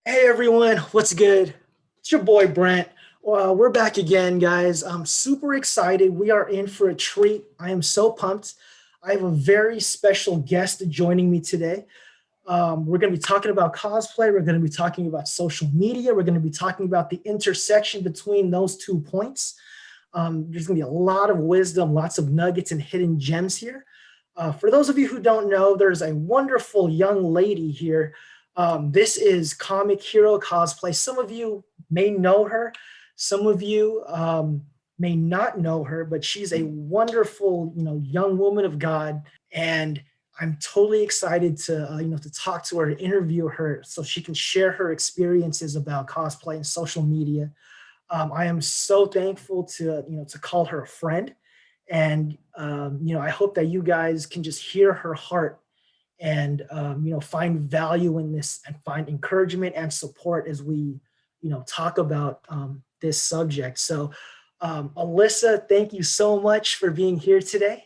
Hey everyone, what's good? It's your boy Brent. We're back again, guys. I'm super excited. We are in for a treat. I am so pumped. I have a very special guest joining me today. We're going to be talking about cosplay. We're going to be talking about social media. We're going to be talking about the intersection between those 2 points. There's going to be a lot of wisdom, lots of nuggets and hidden gems here. For those of you who don't know, there's a wonderful young lady here. This is Comic Hero Cosplay. Some of you may know her. Some of you may not know her, but she's a wonderful, young woman of God. And I'm totally excited to talk to her, interview her, so she can share her experiences about cosplay and social media. I am so thankful to call her a friend, and I hope that you guys can just hear her heart and find value in this and find encouragement and support as we talk about this subject. So, Alyssa, thank you so much for being here today.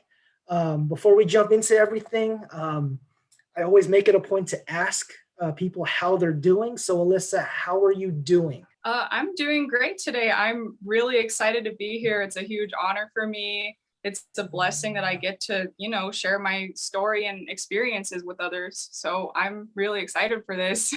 Before we jump into everything, I always make it a point to ask people how they're doing. So, Alyssa, how are you doing? I'm doing great today. I'm really excited to be here. It's a huge honor for me. It's a blessing that I get to, share my story and experiences with others. So I'm really excited for this.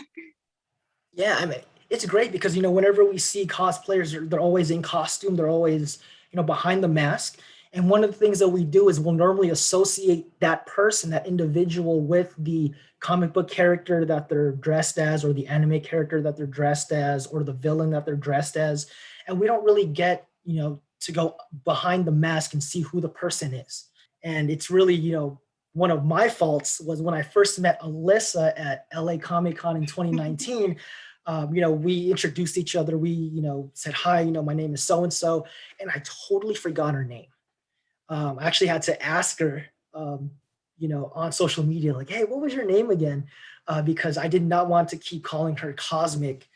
Yeah, I mean, it's great because whenever we see cosplayers, they're always in costume, they're always behind the mask. And one of the things that we do is we'll normally associate that person, that individual, with the comic book character that they're dressed as, or the anime character that they're dressed as, or the villain that they're dressed as. And we don't really get to go behind the mask and see who the person is. And it's really one of my faults was when I first met Alyssa at LA Comic Con in 2019. We introduced each other. We, said, hi, my name is so and so. And I totally forgot her name. I actually had to ask her, on social media, like, hey, what was your name again? Because I did not want to keep calling her Cosmic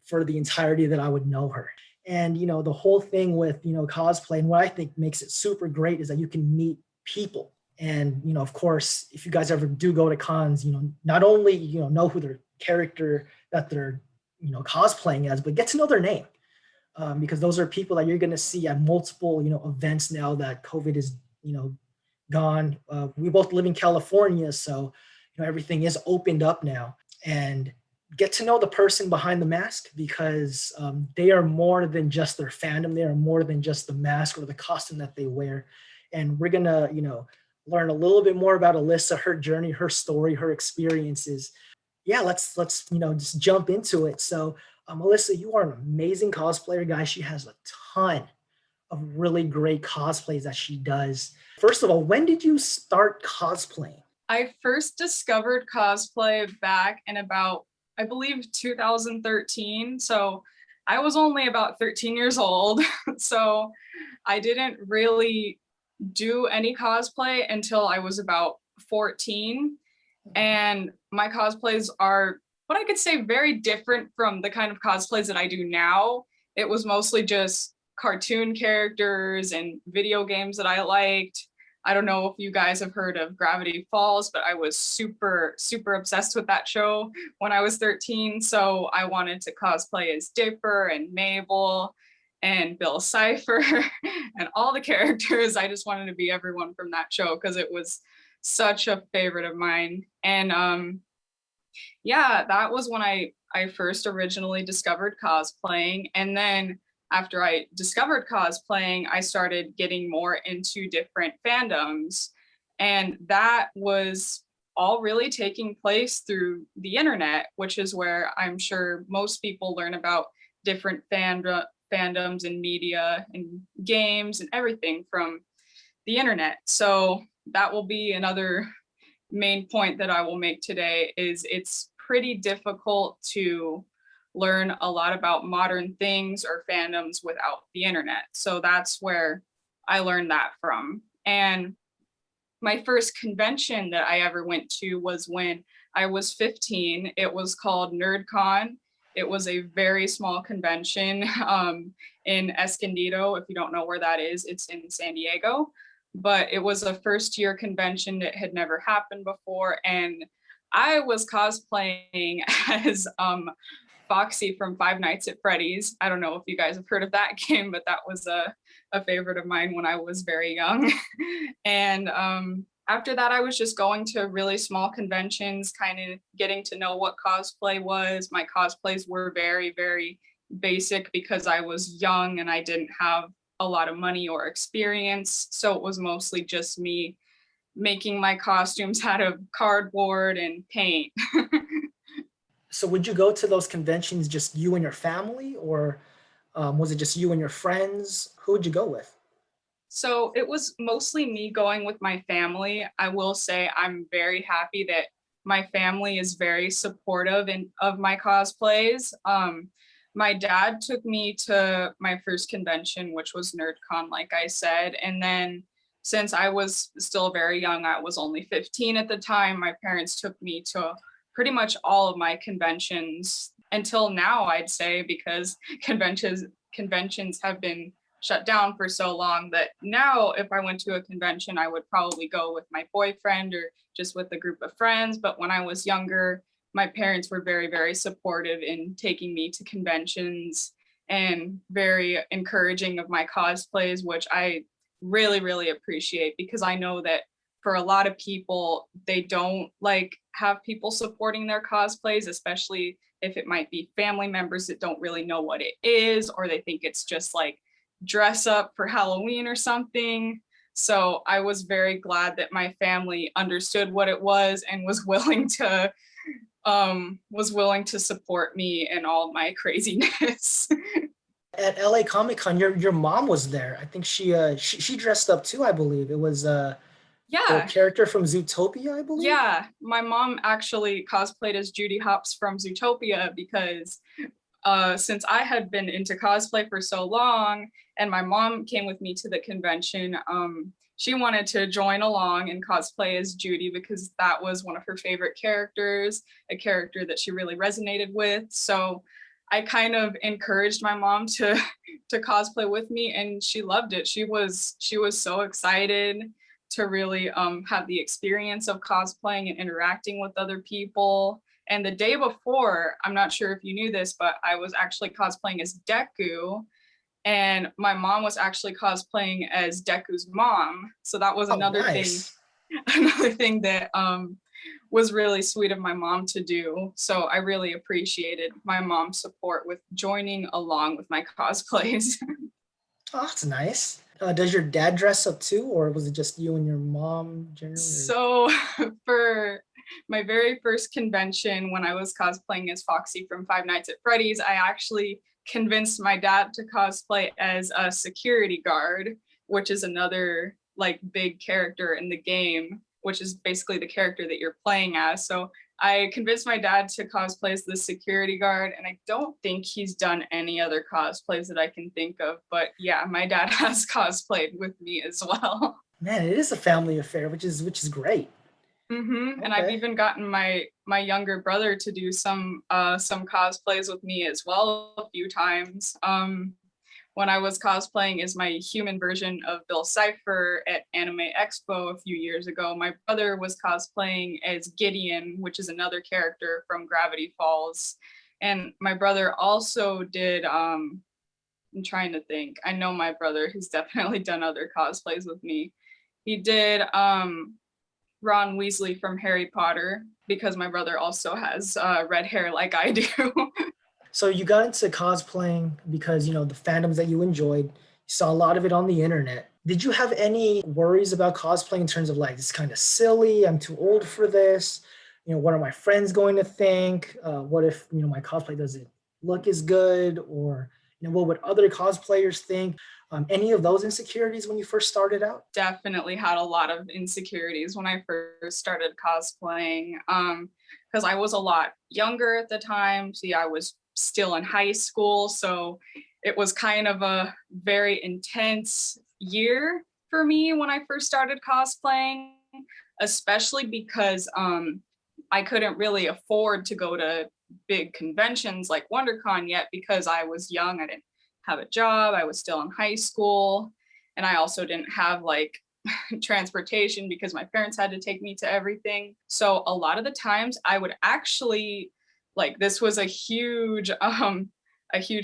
for the entirety that I would know her. And, the whole thing with, cosplay and what I think makes it super great is that you can meet people. And, of course, if you guys ever do go to cons, not only, know who their character that they're, cosplaying as, but get to know their name. Because those are people that you're going to see at multiple, events now that COVID is, gone. We both live in California, so everything is opened up now, and get to know the person behind the mask because they are more than just their fandom. They are more than just the mask or the costume that they wear. And we're gonna, learn a little bit more about Alyssa, her journey, her story, her experiences. Yeah, let's just jump into it. So, Alyssa, you are an amazing cosplayer, guys. She has a ton of really great cosplays that she does. First of all, when did you start cosplaying? I first discovered cosplay back in about, I believe, 2013. So I was only about 13 years old. So I didn't really do any cosplay until I was about 14. And my cosplays are what I could say very different from the kind of cosplays that I do now. It was mostly just cartoon characters and video games that I liked. I don't know if you guys have heard of Gravity Falls, but I was super, super obsessed with that show when I was 13. So I wanted to cosplay as Dipper and Mabel and Bill Cipher and all the characters. I just wanted to be everyone from that show because it was such a favorite of mine. And yeah, that was when I first originally discovered cosplaying. And then after I discovered cosplaying, I started getting more into different fandoms. And that was all really taking place through the internet, which is where I'm sure most people learn about different fandoms and media and games and everything from the internet. So that will be another main point that I will make today is it's pretty difficult to learn a lot about modern things or fandoms without the internet. So that's where I learned that from. And my first convention that I ever went to was when I was 15. It was called NerdCon. It was a very small convention in Escondido. If you don't know where that is, it's in San Diego. But it was a first year convention that had never happened before. And I was cosplaying as Foxy from Five Nights at Freddy's. I don't know if you guys have heard of that game, but that was a favorite of mine when I was very young. And after that, I was just going to really small conventions, kind of getting to know what cosplay was. My cosplays were very, very basic because I was young and I didn't have a lot of money or experience. So it was mostly just me making my costumes out of cardboard and paint. So would you go to those conventions just you and your family, or was it just you and your friends? Who would you go with? So it was mostly me going with my family. I will say I'm very happy that my family is very supportive of my cosplays. My dad took me to my first convention, which was NerdCon, like I said. And then since I was still very young, I was only 15 at the time, my parents took me to pretty much all of my conventions until now, I'd say, because conventions have been shut down for so long that now if I went to a convention, I would probably go with my boyfriend or just with a group of friends. But when I was younger, my parents were very, very supportive in taking me to conventions and very encouraging of my cosplays, which I really, really appreciate because I know that for a lot of people, they don't like have people supporting their cosplays, especially if it might be family members that don't really know what it is, or they think it's just like dress up for Halloween or something. So I was very glad that my family understood what it was and was willing to support me in all my craziness. At LA Comic Con, your mom was there. I think she dressed up too. I believe it was the Yeah, character from Zootopia. I believe. yeah. My mom actually cosplayed as Judy Hopps from Zootopia because since I had been into cosplay for so long, and my mom came with me to the convention, she wanted to join along and cosplay as Judy because that was one of her favorite characters, a character that she really resonated with. So I kind of encouraged my mom to to cosplay with me, and she loved it. She was so excited to really have the experience of cosplaying and interacting with other people. And the day before, I'm not sure if you knew this, but I was actually cosplaying as Deku, and my mom was actually cosplaying as Deku's mom. So that was Oh, another thing, nice. another thing that was really sweet of my mom to do. So I really appreciated my mom's support with joining along with my cosplays. Oh, that's nice. Does your dad dress up too, or was it just you and your mom generally? Or... So for my very first convention when I was cosplaying as Foxy from Five Nights at Freddy's, I actually convinced my dad to cosplay as a security guard, which is another like big character in the game, which is basically the character that you're playing as. So I convinced my dad to cosplay as the security guard, and I don't think he's done any other cosplays that I can think of. But yeah, my dad has cosplayed with me as well. Man, it is a family affair, which is great. And I've Okay. even gotten my younger brother to do some cosplays with me as well a few times. When I was cosplaying as my human version of Bill Cipher at Anime Expo a few years ago, my brother was cosplaying as Gideon, which is another character from Gravity Falls. And my brother also did I'm trying to think. I know my brother has definitely done other cosplays with me. He did Ron Weasley from Harry Potter because my brother also has red hair like I do. So you got into cosplaying because the fandoms that you enjoyed. You saw a lot of it on the internet. Did you have any worries about cosplaying in terms of like it's kind of silly? I'm too old for this. What are my friends going to think? What if my cosplay doesn't look as good, or what would other cosplayers think? Any of those insecurities when you first started out? Definitely had a lot of insecurities when I first started cosplaying because I was a lot younger at the time. See, I was still in high school, so it was kind of a very intense year for me when I first started cosplaying, especially because I couldn't really afford to go to big conventions like WonderCon yet because I was young. I didn't have a job. I was still in high school, and I also didn't have like transportation because my parents had to take me to everything. So a lot of the times I would actually, like, this was a huge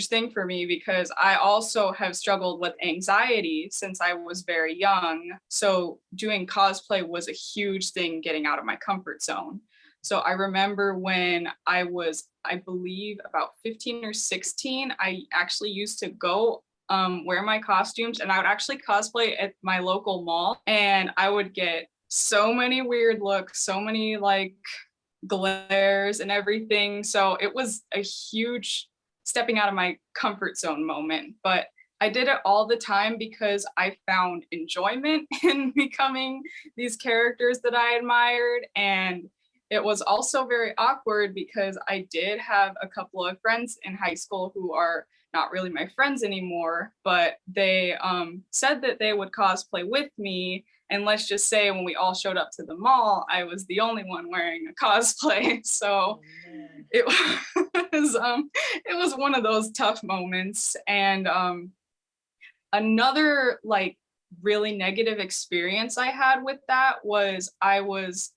thing for me because I also have struggled with anxiety since I was very young. So doing cosplay was a huge thing getting out of my comfort zone. So I remember when I was, I believe, about 15 or 16, I actually used to go wear my costumes, and I would actually cosplay at my local mall, and I would get so many weird looks, so many like glares and everything. So it was a huge stepping out of my comfort zone moment. But I did it all the time because I found enjoyment in becoming these characters that I admired. And it was also very awkward because I did have a couple of friends in high school who are not really my friends anymore, but they said that they would cosplay with me. And let's just say when we all showed up to the mall, I was the only one wearing a cosplay. So Oh man. it it was one of those tough moments. And another like really negative experience I had with that was I was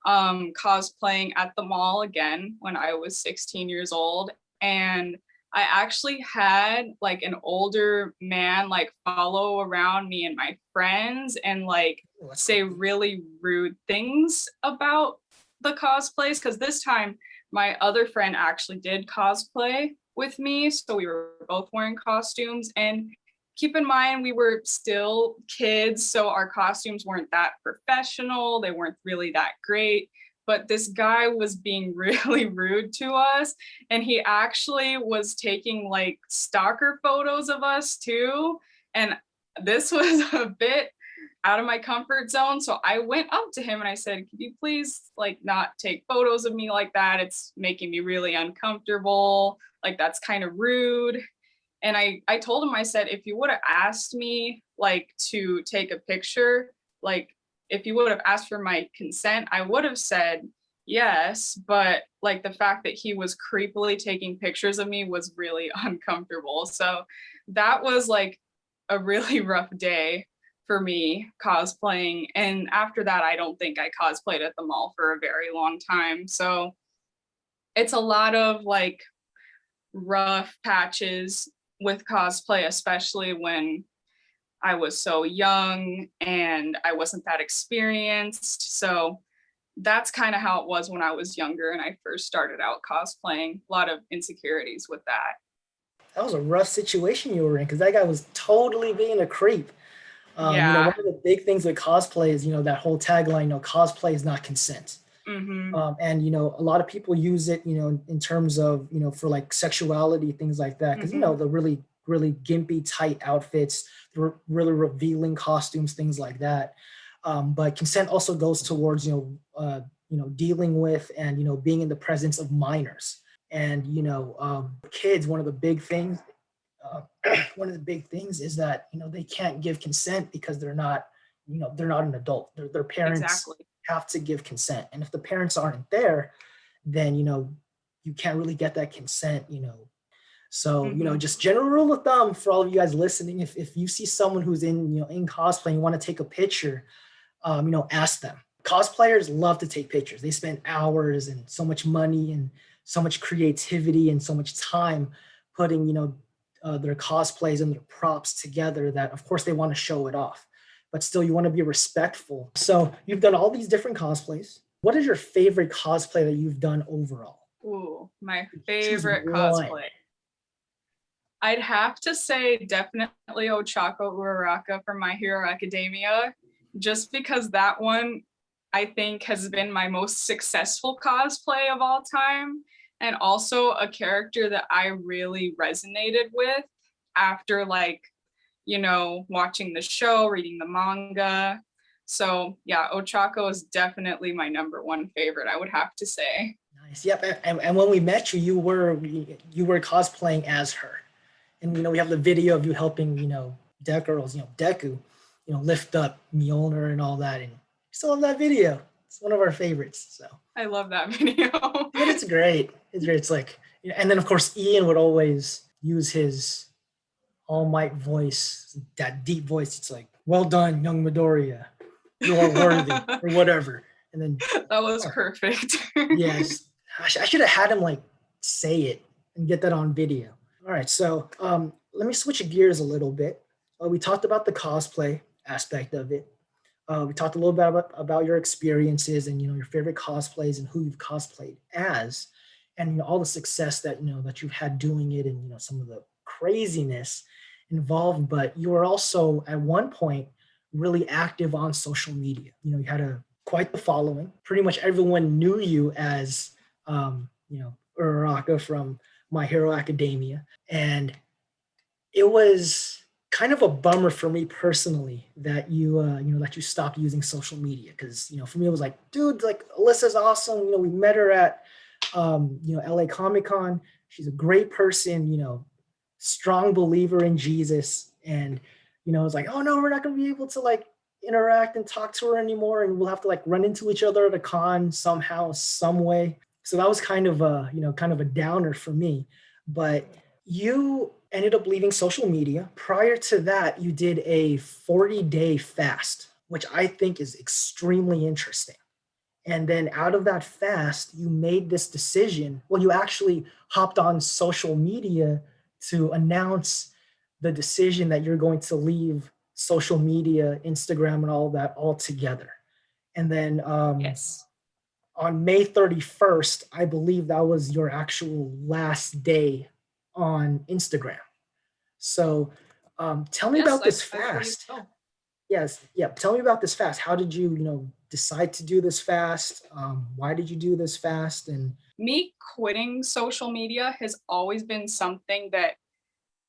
cosplaying at the mall again when I was 16 years old. And I actually had like an older man like follow around me and my friends and like Oh, that's say creepy. really rude things about the cosplays. Because this time my other friend actually did cosplay with me. So we were both wearing costumes. And keep in mind, we were still kids. So our costumes weren't that professional, they weren't really that great. But this guy was being really rude to us. And he actually was taking like stalker photos of us too. And this was a bit out of my comfort zone. So I went up to him and I said, could you please like not take photos of me like that? It's making me really uncomfortable. Like that's kind of rude. And I told him, I said, if you would have asked me like to take a picture, like if you would have asked for my consent, I would have said yes. But like the fact that he was creepily taking pictures of me was really uncomfortable. So that was like a really rough day for me cosplaying. And after that, I don't think I cosplayed at the mall for a very long time. So it's a lot of like rough patches with cosplay, especially when I was so young and I wasn't that experienced. So that's kind of how it was when I was younger and I first started out cosplaying. A lot of insecurities with that. That was a rough situation you were in because that guy was totally being a creep. One Yeah. of the big things with cosplay is, that whole tagline, cosplay is not consent. Mm-hmm. And a lot of people use it, in terms of, for like sexuality, things like that. Because Mm-hmm. the really, really gimpy, tight outfits, the really revealing costumes, things like that. But consent also goes towards, dealing with and being in the presence of minors. And kids. Uh, One of the big things is that they can't give consent because they're not an adult. Their parents Exactly. have to give consent, and if the parents aren't there, then you can't really get that consent. So Mm-hmm. just general rule of thumb for all of you guys listening: if you see someone who's in cosplay and you want to take a picture, ask them. Cosplayers love to take pictures. They spend hours and so much money and so much creativity and so much time putting, their cosplays and their props together that, of course, they want to show it off. But still, you want to be respectful. So you've done all these different cosplays. What is your favorite cosplay that you've done overall? Ooh, my Choose favorite one. cosplay. I'd have to say definitely Ochako Uraraka from My Hero Academia, just because that one I think has been my most successful cosplay of all time, and also a character that I really resonated with after like, watching the show, reading the manga. So yeah, Ochako is definitely my number one favorite, I would have to say. Nice. Yep. And when we met you, you were cosplaying as her. And we have the video of you helping deck girls, Deku, lift up Mjolnir and all that, and we still have that video. It's one of our favorites. So I love that video. but it's great. It's great. It's like, and then of course Ian would always use his all might voice, that deep voice. It's like, well done, young Midoriya. you are worthy or whatever. And then, That was oh, perfect. yes, I should have had him like say it and get that on video. All right, so let me switch gears a little bit. We talked about the cosplay aspect of it. We talked a little bit about your experiences and your favorite cosplays and who you've cosplayed as, and all the success that that you've had doing it, and some of the craziness involved. But you were also at one point really active on social media. You had a quite the following. Pretty much everyone knew you as Uraraka from My Hero Academia, and it was kind of a bummer for me personally that you stopped using social media, because for me it was like, dude, like Alyssa's awesome. We met her at LA Comic Con. She's a great person. Strong believer in Jesus, and it's like, oh no, we're not going to be able to like interact and talk to her anymore, and we'll have to like run into each other at a con somehow, some way. So that was kind of a kind of a downer for me. But you ended up leaving social media. Prior to that, you did a 40-day fast, which I think is extremely interesting. And then out of that fast, you made this decision. Well, you actually hopped on social media to announce the decision that you're going to leave social media, Instagram, and all that altogether. And then Yes. on May 31st, I believe that was your actual last day on Instagram. So tell me Yes, about this I believe fast. so. Yes, yeah. Tell me about this fast. How did you, decide to do this fast? Why did you do this fast? And Me quitting social media has always been something that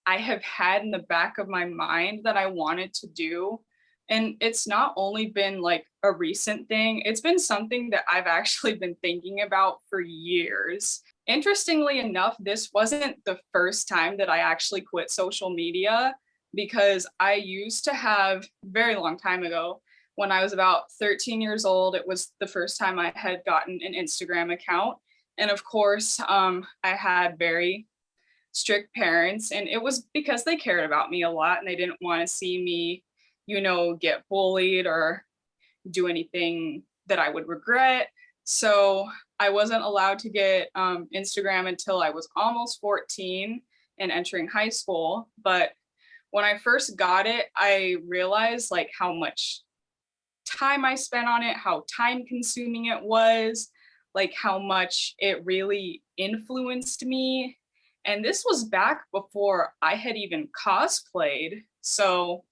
I have had in the back of my mind that I wanted to do. And it's not only been like a recent thing, it's been something that I've actually been thinking about for years. Interestingly enough, this wasn't the first time that I actually quit social media, because I used to have, very long time ago, when I was about 13 years old, it was the first time I had gotten an Instagram account. And of course, I had very strict parents, and it was because they cared about me a lot and they didn't want to see me get bullied or do anything that I would regret. So I wasn't allowed to get Instagram until I was almost 14 and entering high school. But when I first got it, I realized like how much time I spent on it, how time consuming it was, like how much it really influenced me. And this was back before I had even cosplayed. So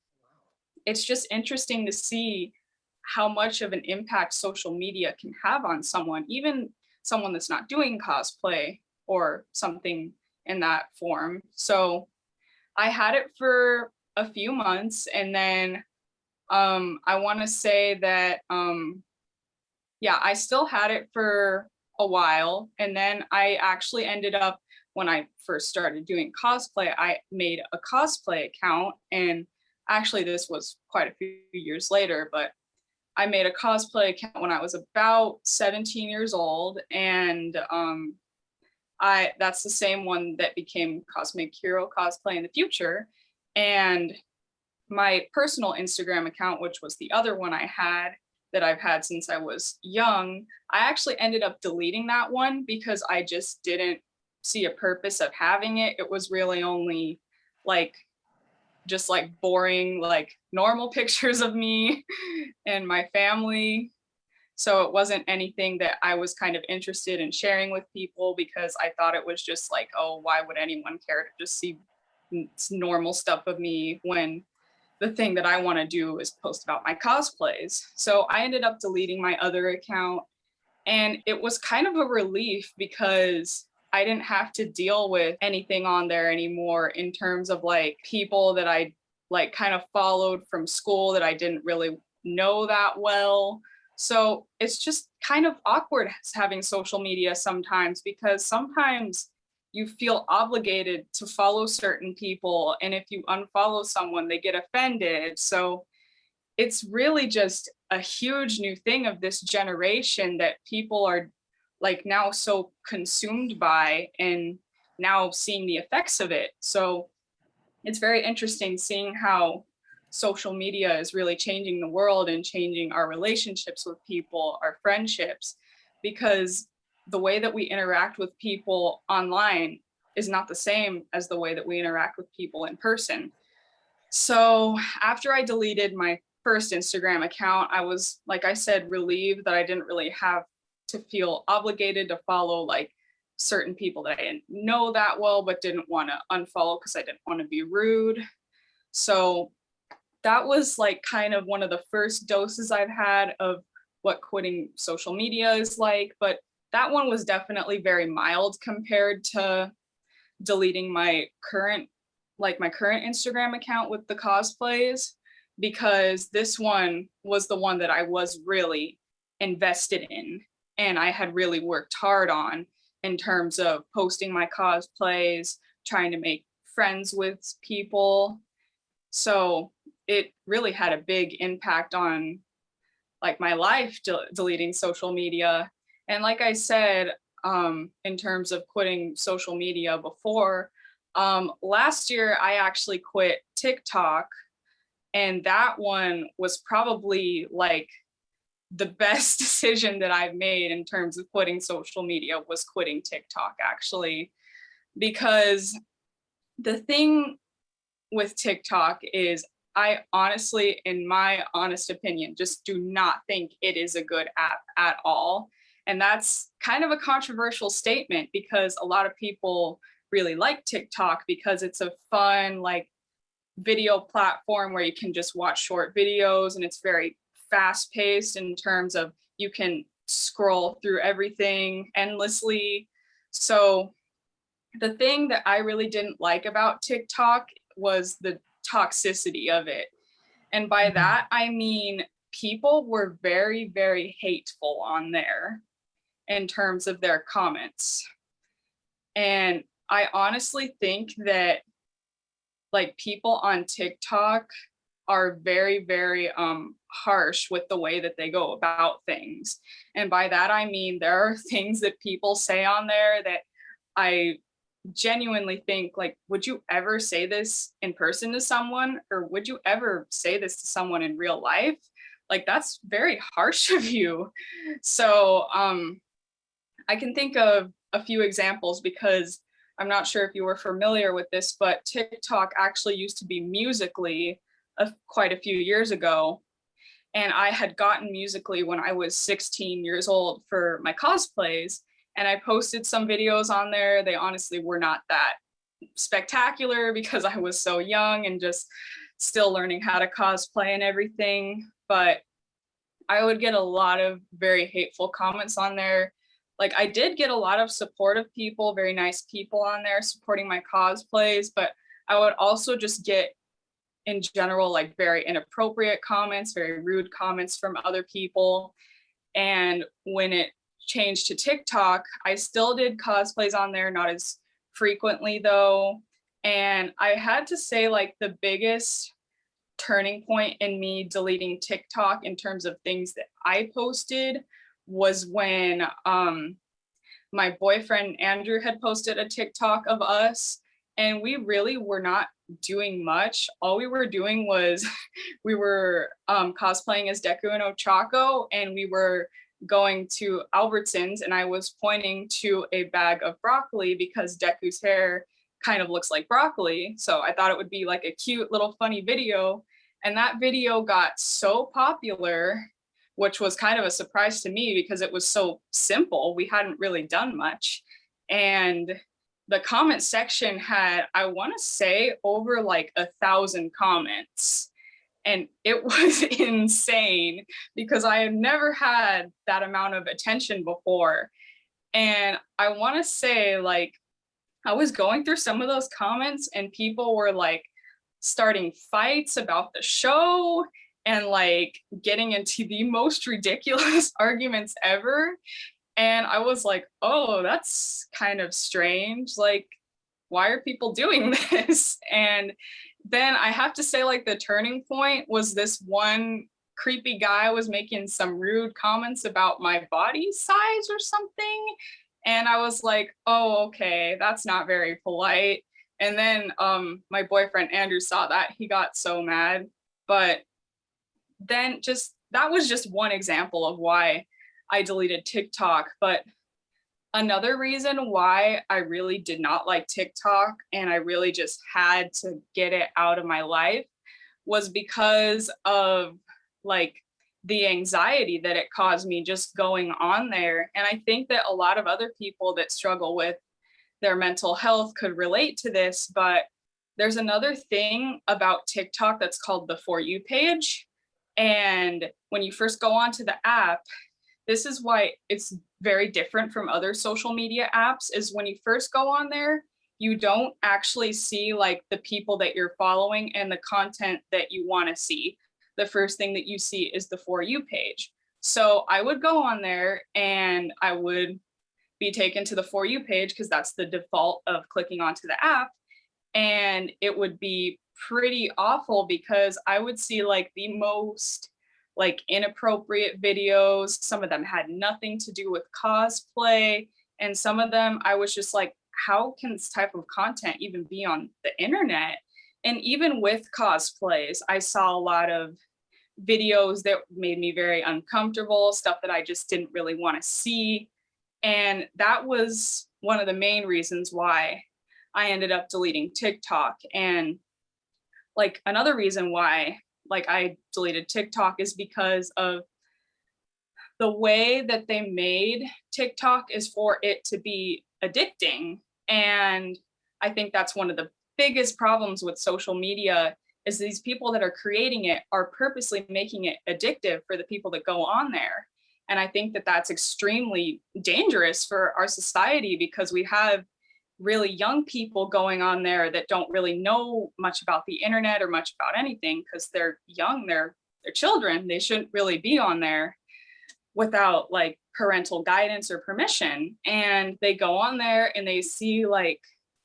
it's just interesting to see how much of an impact social media can have on someone, even someone that's not doing cosplay or something in that form. So I had it for a few months, and then I want to say that yeah, I still had it for a while, and then I actually ended up, when I first started doing cosplay, I made a cosplay account. And actually this was quite a few years later, but I made a cosplay account when I was about 17 years old. And I that's the same one that became Cosmic Hero Cosplay in the future. And my personal Instagram account, which was the other one I had, that I've had since I was young, I actually ended up deleting that one because I just didn't see a purpose of having it. It was really only like just like boring, like normal pictures of me and my family. So it wasn't anything that I was kind of interested in sharing with people, because I thought it was just like, oh, why would anyone care to just see normal stuff of me, when the thing that I want to do is post about my cosplays. So I ended up deleting my other account, and it was kind of a relief because I didn't have to deal with anything on there anymore, in terms of like people that I like kind of followed from school that I didn't really know that well. So it's just kind of awkward having social media sometimes, because sometimes you feel obligated to follow certain people, and if you unfollow someone, they get offended. So it's really just a huge new thing of this generation that people are like now so consumed by, and now seeing the effects of it. So it's very interesting seeing how social media is really changing the world and changing our relationships with people, our friendships, because the way that we interact with people online is not the same as the way that we interact with people in person. So after I deleted my first Instagram account, I was, like I said, relieved that I didn't really have to feel obligated to follow like certain people that I didn't know that well, but didn't want to unfollow because I didn't want to be rude. So that was like kind of one of the first doses I've had of what quitting social media is like. But that one was definitely very mild compared to deleting my current Instagram account with the cosplays, because this one was the one that I was really invested in and I had really worked hard on in terms of posting my cosplays, trying to make friends with people. So it really had a big impact on like my life, deleting social media. And like I said, in terms of quitting social media before, last year I actually quit TikTok, and that one was probably like the best decision that I've made in terms of quitting social media, was quitting TikTok actually, because the thing with TikTok is, I honestly, in my honest opinion, just do not think it is a good app at all. And that's kind of a controversial statement because a lot of people really like TikTok because it's a fun, like, video platform where you can just watch short videos, and it's very fast paced in terms of you can scroll through everything endlessly. So the thing that I really didn't like about TikTok was the toxicity of it. And by Mhm. that, I mean, people were very, very hateful on there in terms of their comments. And I honestly think that like people on TikTok are very, very harsh with the way that they go about things. And by that, I mean, there are things that people say on there that I genuinely think, like, would you ever say this in person to someone, or would you ever say this to someone in real life? Like, that's very harsh of you. So I can think of a few examples because I'm not sure if you were familiar with this, but TikTok actually used to be Musically quite a few years ago. And I had gotten Musically when I was 16 years old for my cosplays. And I posted some videos on there. They honestly were not that spectacular because I was so young and just still learning how to cosplay and everything. But I would get a lot of very hateful comments on there. Like, I did get a lot of supportive people, very nice people on there supporting my cosplays, but I would also just get in general like very inappropriate comments, very rude comments from other people. And when it changed to TikTok, I still did cosplays on there, not as frequently though. And I had to say, like, the biggest turning point in me deleting TikTok in terms of things that I posted was when my boyfriend Andrew had posted a TikTok of us, and we really were not doing much. All we were doing was we were cosplaying as Deku and Ochako, and we were going to Albertsons, and I was pointing to a bag of broccoli because Deku's hair kind of looks like broccoli. So I thought it would be like a cute little funny video. And that video got so popular, which was kind of a surprise to me because it was so simple. We hadn't really done much. And the comment section had, I want to say, over like 1,000 comments. And it was insane because I had never had that amount of attention before. And I want to say, like, I was going through some of those comments and people were like starting fights about the show and like getting into the most ridiculous arguments ever. And I was like, oh, that's kind of strange. Like, why are people doing this? And then I have to say, like, the turning point was this one creepy guy was making some rude comments about my body size or something. And I was like, oh, okay, that's not very polite. And then my boyfriend Andrew saw that. He got so mad. But then just that was just one example of why I deleted TikTok. But another reason why I really did not like TikTok and I really just had to get it out of my life was because of like the anxiety that it caused me just going on there. And I think that a lot of other people that struggle with their mental health could relate to this, but there's another thing about TikTok that's called the For You page. And when you first go onto the app, this is why it's very different from other social media apps is when you first go on there, you don't actually see like the people that you're following and the content that you want to see. The first thing that you see is the For You page. So I would go on there and I would be taken to the For You page because that's the default of clicking onto the app. And it would be pretty awful because I would see like the most like inappropriate videos. Some of them had nothing to do with cosplay. And some of them I was just like, how can this type of content even be on the internet? And even with cosplays, I saw a lot of videos that made me very uncomfortable, stuff that I just didn't really want to see. And that was one of the main reasons why I ended up deleting TikTok. And like another reason why like I deleted TikTok is because of the way that they made TikTok is for it to be addicting. And I think that's one of the biggest problems with social media is these people that are creating it are purposely making it addictive for the people that go on there. And I think that that's extremely dangerous for our society because we have really young people going on there that don't really know much about the internet or much about anything because they're young, they're children, they shouldn't really be on there without like parental guidance or permission. And they go on there and they see like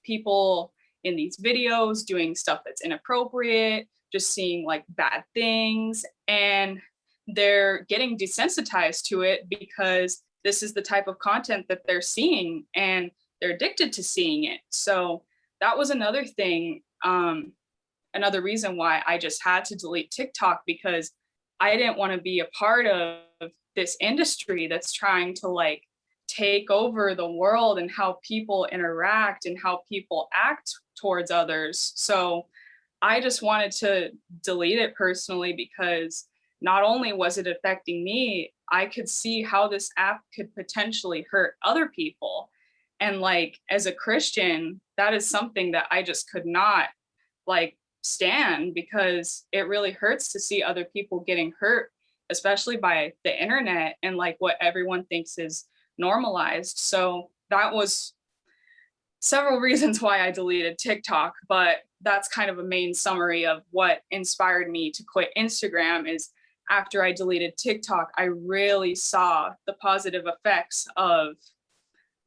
people in these videos doing stuff that's inappropriate, just seeing like bad things. And they're getting desensitized to it because this is the type of content that they're seeing and they're addicted to seeing it. So that was another thing, another reason why I just had to delete TikTok because I didn't want to be a part of this industry that's trying to like take over the world and how people interact and how people act towards others. So I just wanted to delete it personally because not only was it affecting me, I could see how this app could potentially hurt other people. And like as a Christian, that is something that I just could not like stand because it really hurts to see other people getting hurt, especially by the internet and like what everyone thinks is normalized. So that was several reasons why I deleted TikTok, but that's kind of a main summary of what inspired me to quit Instagram is after I deleted TikTok, I really saw the positive effects of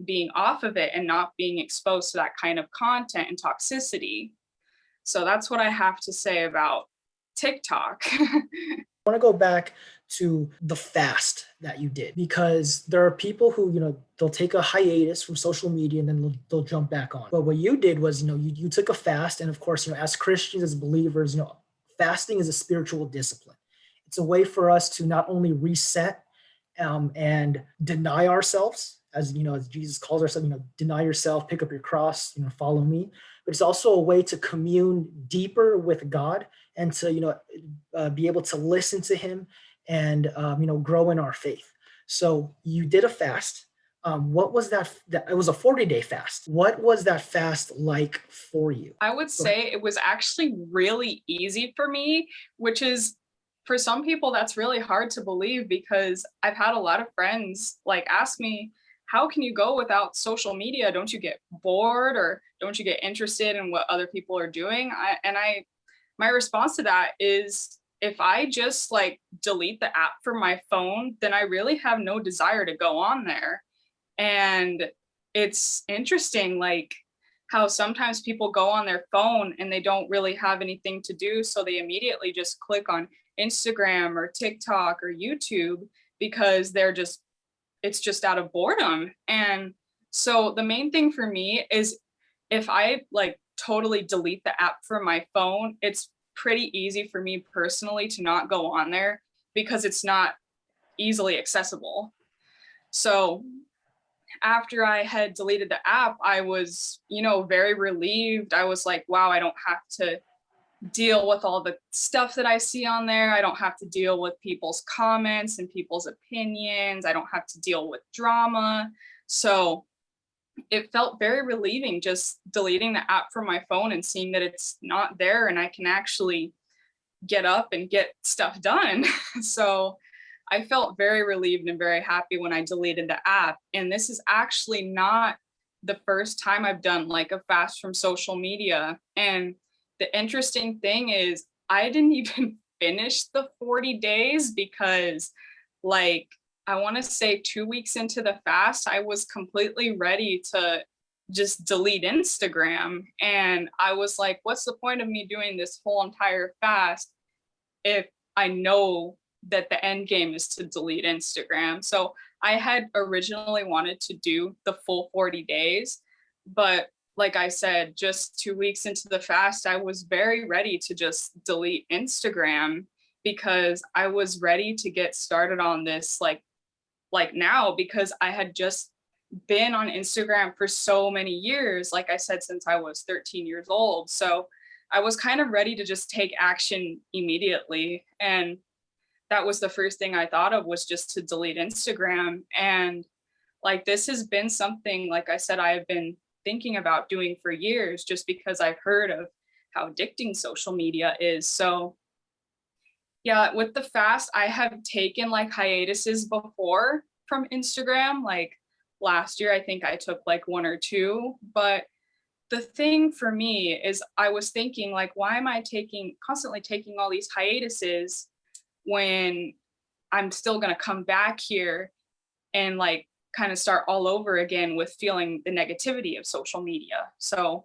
being off of it and not being exposed to that kind of content and toxicity. So that's what I have to say about TikTok. Want to go back to the fast that you did because there are people who they'll take a hiatus from social media and then they'll jump back on, but what you did was you took a fast. And of course as Christians, as believers, fasting is a spiritual discipline. It's a way for us to not only reset and deny ourselves, as Jesus calls ourselves, deny yourself, pick up your cross, follow me. But it's also a way to commune deeper with God and to be able to listen to Him and grow in our faith. So you did a fast. What was that? It was a 40-day fast. What was that fast like for you? I would say it was actually really easy for me, which is for some people that's really hard to believe because I've had a lot of friends like ask me, how can you go without social media? Don't you get bored or don't you get interested in what other people are doing? My response to that is if I just like delete the app from my phone, then I really have no desire to go on there. And it's interesting, like how sometimes people go on their phone and they don't really have anything to do. So they immediately just click on Instagram or TikTok or YouTube because it's just out of boredom. And so the main thing for me is if I like totally delete the app from my phone, it's pretty easy for me personally to not go on there because it's not easily accessible. So after I had deleted the app, I was, very relieved. I was like, wow, I don't have to deal with all the stuff that I see on there. I don't have to deal with people's comments and people's opinions. I don't have to deal with drama. So it felt very relieving just deleting the app from my phone and seeing that it's not there and I can actually get up and get stuff done. So I felt very relieved and very happy when I deleted the app. And this is actually not the first time I've done like a fast from social media. And the interesting thing is, I didn't even finish the 40 days because, like, I want to say 2 weeks into the fast, I was completely ready to just delete Instagram. And I was like, what's the point of me doing this whole entire fast if I know that the end game is to delete Instagram? So I had originally wanted to do the full 40 days, but like I said, just 2 weeks into the fast, I was very ready to just delete Instagram because I was ready to get started on this like now, because I had just been on Instagram for so many years, like I said, since I was 13 years old. So I was kind of ready to just take action immediately. And that was the first thing I thought of, was just to delete Instagram. And like, this has been something, like I said, I have been thinking about doing for years, just because I've heard of how addicting social media is. So yeah, with the fast, I have taken like hiatuses before from Instagram. Like last year, I think I took like one or two. But the thing for me is, I was thinking, like, why am I constantly taking all these hiatuses when I'm still going to come back here and like kind of start all over again with feeling the negativity of social media? So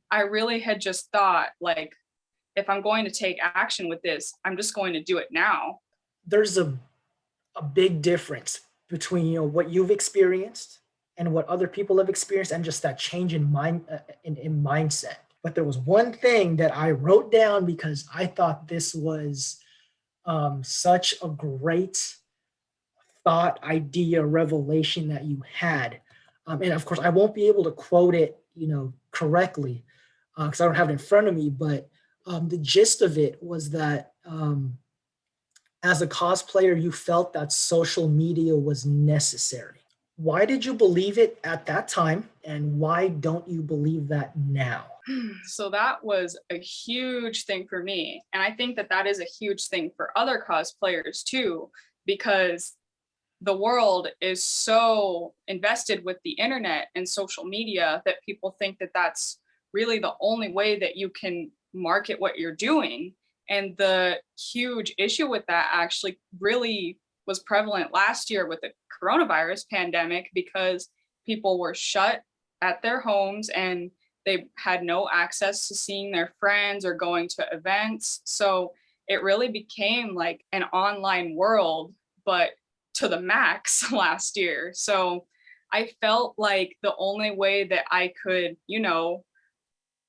I really had just thought, like, if I'm going to take action with this, I'm just going to do it now. There's a big difference between what you've experienced and what other people have experienced, and just that change in in mindset. But there was one thing that I wrote down because I thought this was such a great thought, idea, revelation that you had. And of course, I won't be able to quote it, correctly, because I don't have it in front of me. But the gist of it was that as a cosplayer, you felt that social media was necessary. Why did you believe it at that time, and why don't you believe that now? So that was a huge thing for me. And I think that that is a huge thing for other cosplayers too, because the world is so invested with the internet and social media that people think that that's really the only way that you can market what you're doing. And the huge issue with that actually really was prevalent last year with the coronavirus pandemic, because people were shut at their homes and they had no access to seeing their friends or going to events. So it really became like an online world, but to the max last year. So I felt like the only way that I could,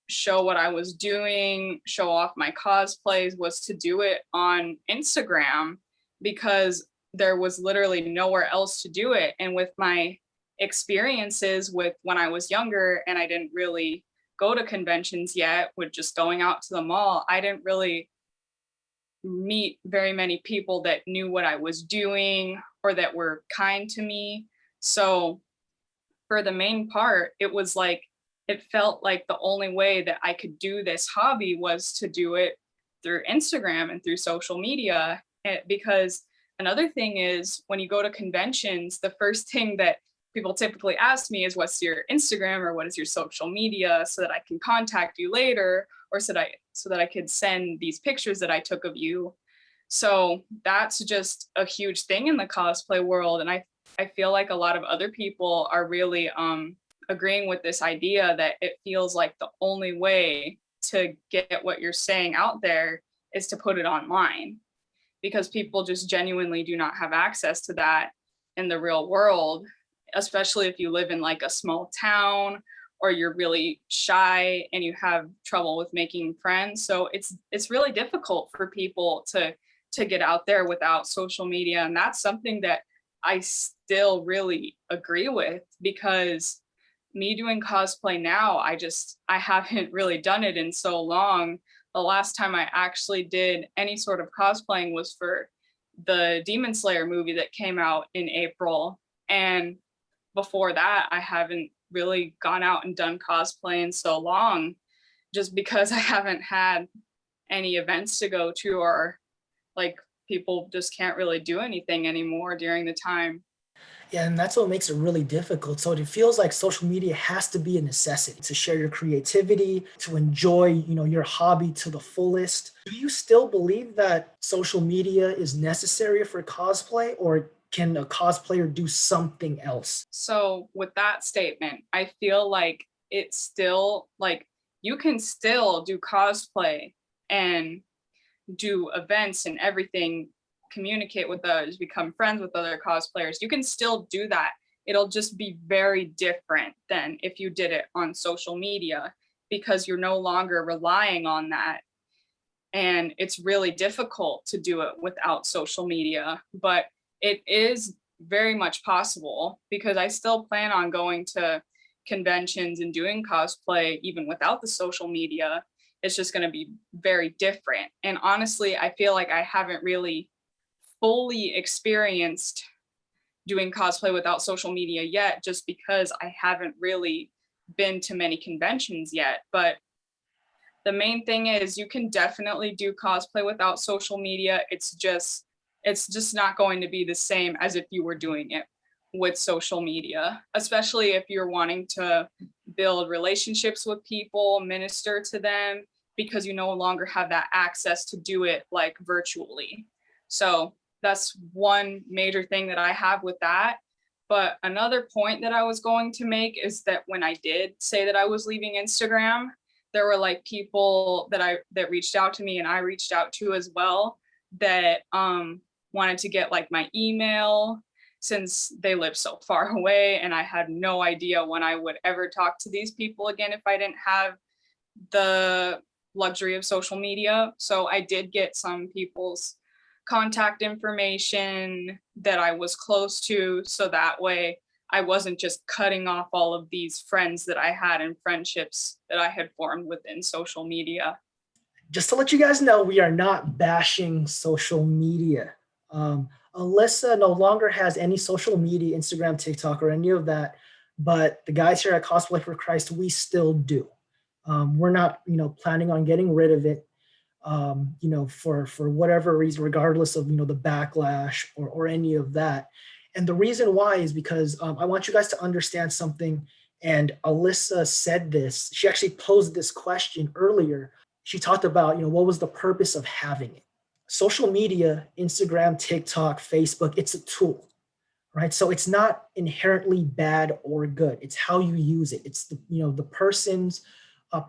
show what I was doing, show off my cosplays, was to do it on Instagram, because there was literally nowhere else to do it. And with my experiences with when I was younger and I didn't really go to conventions yet, with just going out to the mall, I didn't really meet very many people that knew what I was doing or that were kind to me. So for the main part, it was like, it felt like the only way that I could do this hobby was to do it through Instagram and through social media. Because another thing is, when you go to conventions, the first thing that people typically ask me is, what's your Instagram or what is your social media, so that I can contact you later, or so that I could send these pictures that I took of you. So that's just a huge thing in the cosplay world. And I feel like a lot of other people are really agreeing with this idea that it feels like the only way to get what you're saying out there is to put it online, because people just genuinely do not have access to that in the real world, especially if you live in like a small town or you're really shy and you have trouble with making friends. So it's really difficult for people to get out there without social media. And that's something that I still really agree with, because me doing cosplay now, I haven't really done it in so long. The last time I actually did any sort of cosplaying was for the Demon Slayer movie that came out in April. And before that, I haven't really gone out and done cosplay in so long, just because I haven't had any events to go to, or like people just can't really do anything anymore during the time. Yeah, and that's what makes it really difficult. So it feels like social media has to be a necessity to share your creativity, to enjoy, your hobby to the fullest. Do you still believe that social media is necessary for cosplay, or can a cosplayer do something else? So with that statement, I feel like it's still like you can still do cosplay and do events and everything, communicate with others, become friends with other cosplayers. You can still do that. It'll just be very different than if you did it on social media, because you're no longer relying on that. And it's really difficult to do it without social media, but it is very much possible, because I still plan on going to conventions and doing cosplay even without the social media. It's just going to be very different. And honestly, I feel like I haven't really fully experienced doing cosplay without social media yet, just because I haven't really been to many conventions yet. But the main thing is you can definitely do cosplay without social media. It's just not going to be the same as if you were doing it with social media, especially if you're wanting to build relationships with people, minister to them, because you no longer have that access to do it like virtually. So that's one major thing that I have with that. But another point that I was going to make is that when I did say that I was leaving Instagram, there were like people that reached out to me, and I reached out to as well, that wanted to get like my email, since they live so far away, and I had no idea when I would ever talk to these people again if I didn't have the luxury of social media. So I did get some people's contact information that I was close to, so that way I wasn't just cutting off all of these friends that I had and friendships that I had formed within social media. Just to let you guys know, we are not bashing social media. Alyssa no longer has any social media, Instagram, TikTok, or any of that. But the guys here at Cosplay for Christ, we still do. We're not, planning on getting rid of it, for whatever reason, regardless of, the backlash or any of that. And the reason why is because I want you guys to understand something. And Alyssa said this. She actually posed this question earlier. She talked about, what was the purpose of having it? Social media, Instagram, TikTok, Facebook, it's a tool, right? So it's not inherently bad or good. It's how you use it. It's the person's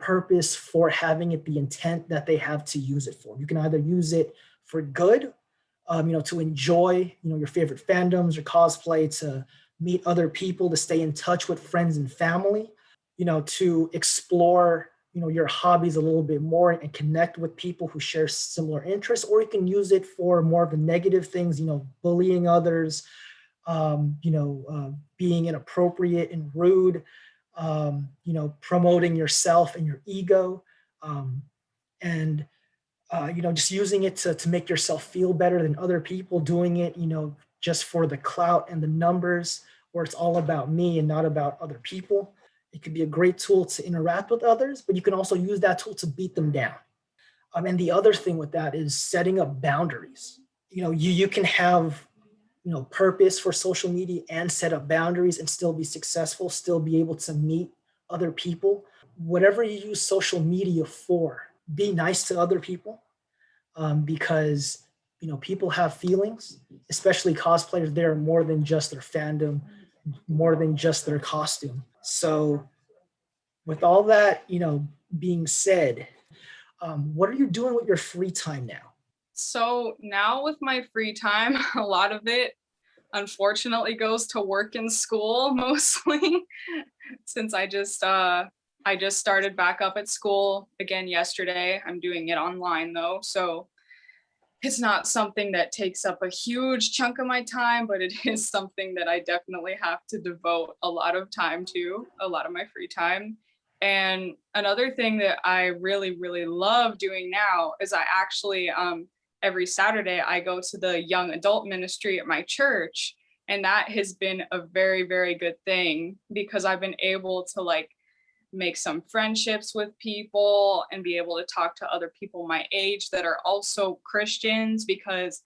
purpose for having it, the intent that they have to use it for. You can either use it for good, to enjoy, your favorite fandoms or cosplay, to meet other people, to stay in touch with friends and family, to explore, your hobbies a little bit more and connect with people who share similar interests. Or you can use it for more of the negative things, bullying others, being inappropriate and rude, promoting yourself and your ego, and just using it to make yourself feel better than other people, doing it, just for the clout and the numbers, where it's all about me and not about other people. It could be a great tool to interact with others, but you can also use that tool to beat them down. And the other thing with that is setting up boundaries. You can have, purpose for social media and set up boundaries and still be successful, still be able to meet other people. Whatever you use social media for, be nice to other people, because people have feelings, especially cosplayers. They're more than just their fandom, more than just their costume. So with all that being said, what are you doing with your free time now? So now with my free time, a lot of it unfortunately goes to work and school mostly. since I just started back up at school again yesterday. I'm doing it online though, so it's not something that takes up a huge chunk of my time, but it is something that I definitely have to devote a lot of time to, a lot of my free time. And another thing that I really, really love doing now is I actually, every Saturday, I go to the young adult ministry at my church. And that has been a very, very good thing because I've been able to like make some friendships with people and be able to talk to other people my age that are also Christians because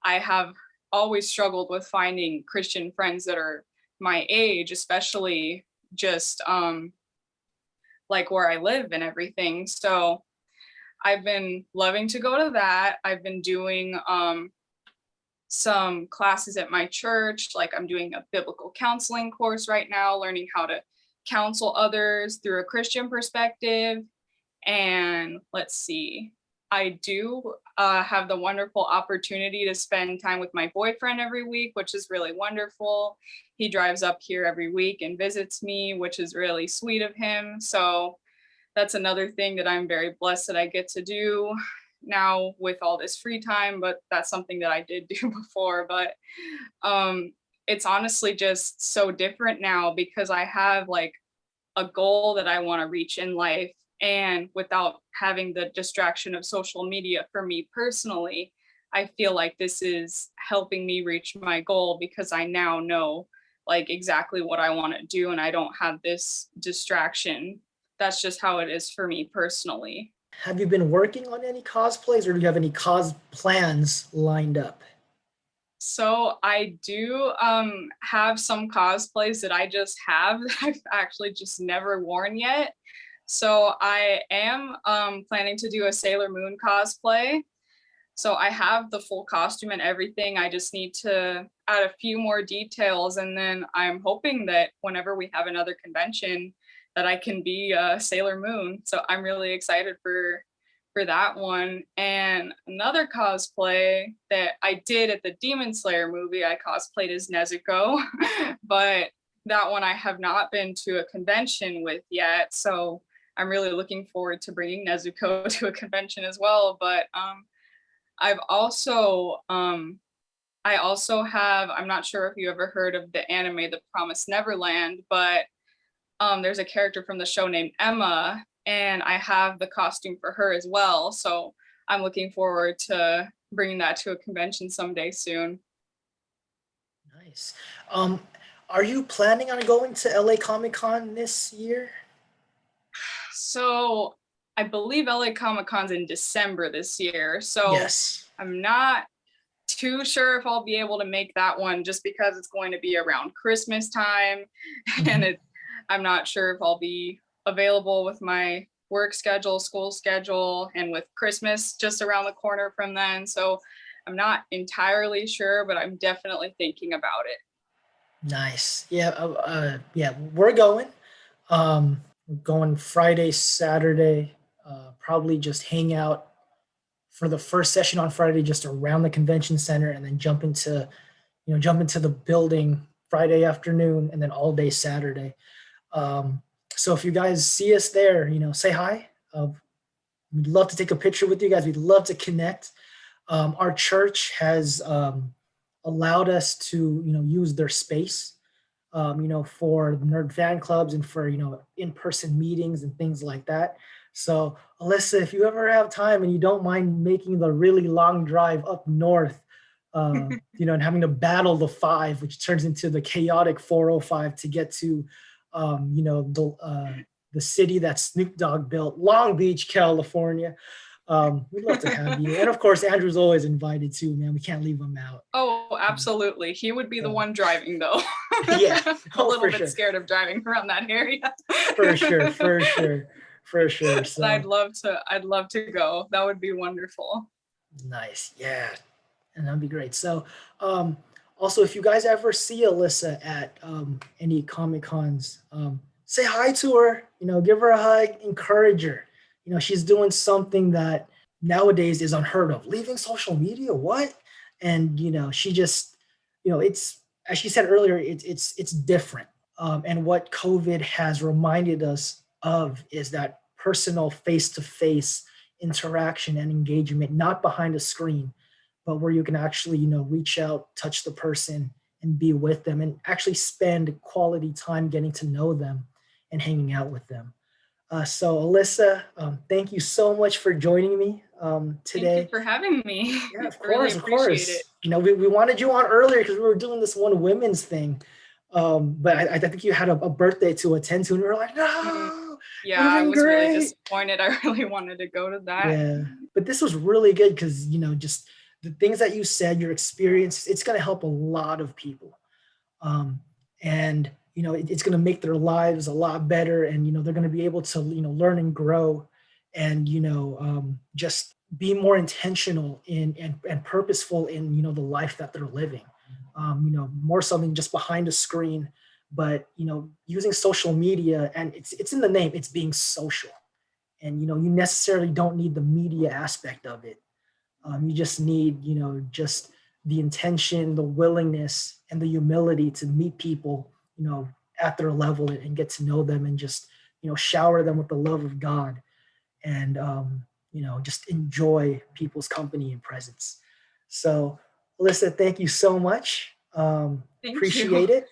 I have always struggled with finding Christian friends that are my age, especially just like where I live and everything. So I've been loving to go to that. I've been doing some classes at my church, like I'm doing a biblical counseling course right now, learning how to counsel others through a Christian perspective. And let's see, I do have the wonderful opportunity to spend time with my boyfriend every week, which is really wonderful. He drives up here every week and visits me, which is really sweet of him. So that's another thing that I'm very blessed that I get to do now with all this free time, but that's something that I did do before. But it's honestly just so different now because I have like a goal that I want to reach in life. And without having the distraction of social media for me personally, I feel like this is helping me reach my goal because I now know like exactly what I want to do and I don't have this distraction. That's just how it is for me personally. Have you been working on any cosplays, or do you have any cos plans lined up? So I do have some cosplays that I just have that I've actually just never worn yet. So I am planning to do a Sailor Moon cosplay. So I have the full costume and everything. I just need to add a few more details, and then I'm hoping that whenever we have another convention, that I can be Sailor Moon. So I'm really excited for that one. And another cosplay that I did at the Demon Slayer movie, I cosplayed as Nezuko, but that one I have not been to a convention with yet. So I'm really looking forward to bringing Nezuko to a convention as well. But I've also I also have, I'm not sure if you ever heard of the anime The Promised Neverland, but there's a character from the show named Emma, and I have the costume for her as well. So I'm looking forward to bringing that to a convention someday soon. Nice. Um, are you planning on going to LA Comic Con this year? So I believe LA Comic Con's in December this year. So Yes. I'm not too sure if I'll be able to make that one just because it's going to be around Christmas time and Mhm. I'm not sure if I'll be available with my work schedule, school schedule, and with Christmas just around the corner from then. So I'm not entirely sure, but I'm definitely thinking about it. Nice. Yeah. Yeah. We're going. We're going Friday, Saturday. Probably just hang out for the first session on Friday, just around the convention center, and then jump into the building Friday afternoon, and then all day Saturday. Um, so if you guys see us there, say hi. We'd love to take a picture with you guys. We'd love to connect. Our church has allowed us to, use their space, for nerd fan clubs and for, in-person meetings and things like that. So, Alyssa, if you ever have time and you don't mind making the really long drive up north, and having to battle the five, which turns into the chaotic 405 to get to, the city that Snoop Dogg built, Long Beach, California. We'd love to have you. And of course, Andrew's always invited too, man. We can't leave him out. Oh, absolutely. He would be the So, one driving though. yeah, I'm a oh, little for bit sure. scared of driving around that area. For sure, for sure, for sure. But So I'd love to go. That would be wonderful. nice. Yeah. And that'd be great. So, um, also, if you guys ever see Alyssa at any Comic Cons, say hi to her. Give her a hug, encourage her. She's doing something that nowadays is unheard of. Leaving social media, what? And she just, it's as she said earlier, it's different. And what COVID has reminded us of is that personal face-to-face interaction and engagement, not behind a screen, but where you can actually, reach out, touch the person, and be with them, and actually spend quality time getting to know them and hanging out with them. So, Alyssa, thank you so much for joining me Thank you today. for having me. Yeah, of I really course, of appreciate it. course. We wanted you on earlier because we were doing this one women's thing. But I think you had a birthday to attend to, and we were like, Mm, no, it yeah, would have I been was really great. disappointed. I really wanted to go to that. Yeah. But this was really good because, just the things that you said, your experience, it's going to help a lot of people. Um, and, it's going to make their lives a lot better. And, they're going to be able to, learn and grow and, just be more intentional and purposeful in, the life that they're living. More so than just behind a screen, but, using social media, and it's in the name, it's being social. And, you necessarily don't need the media aspect of it. You just need, just the intention, the willingness, and the humility to meet people, at their level and get to know them and just, shower them with the love of God and, just enjoy people's company and presence. So, Alyssa, thank you so much. Thank you. Appreciate it.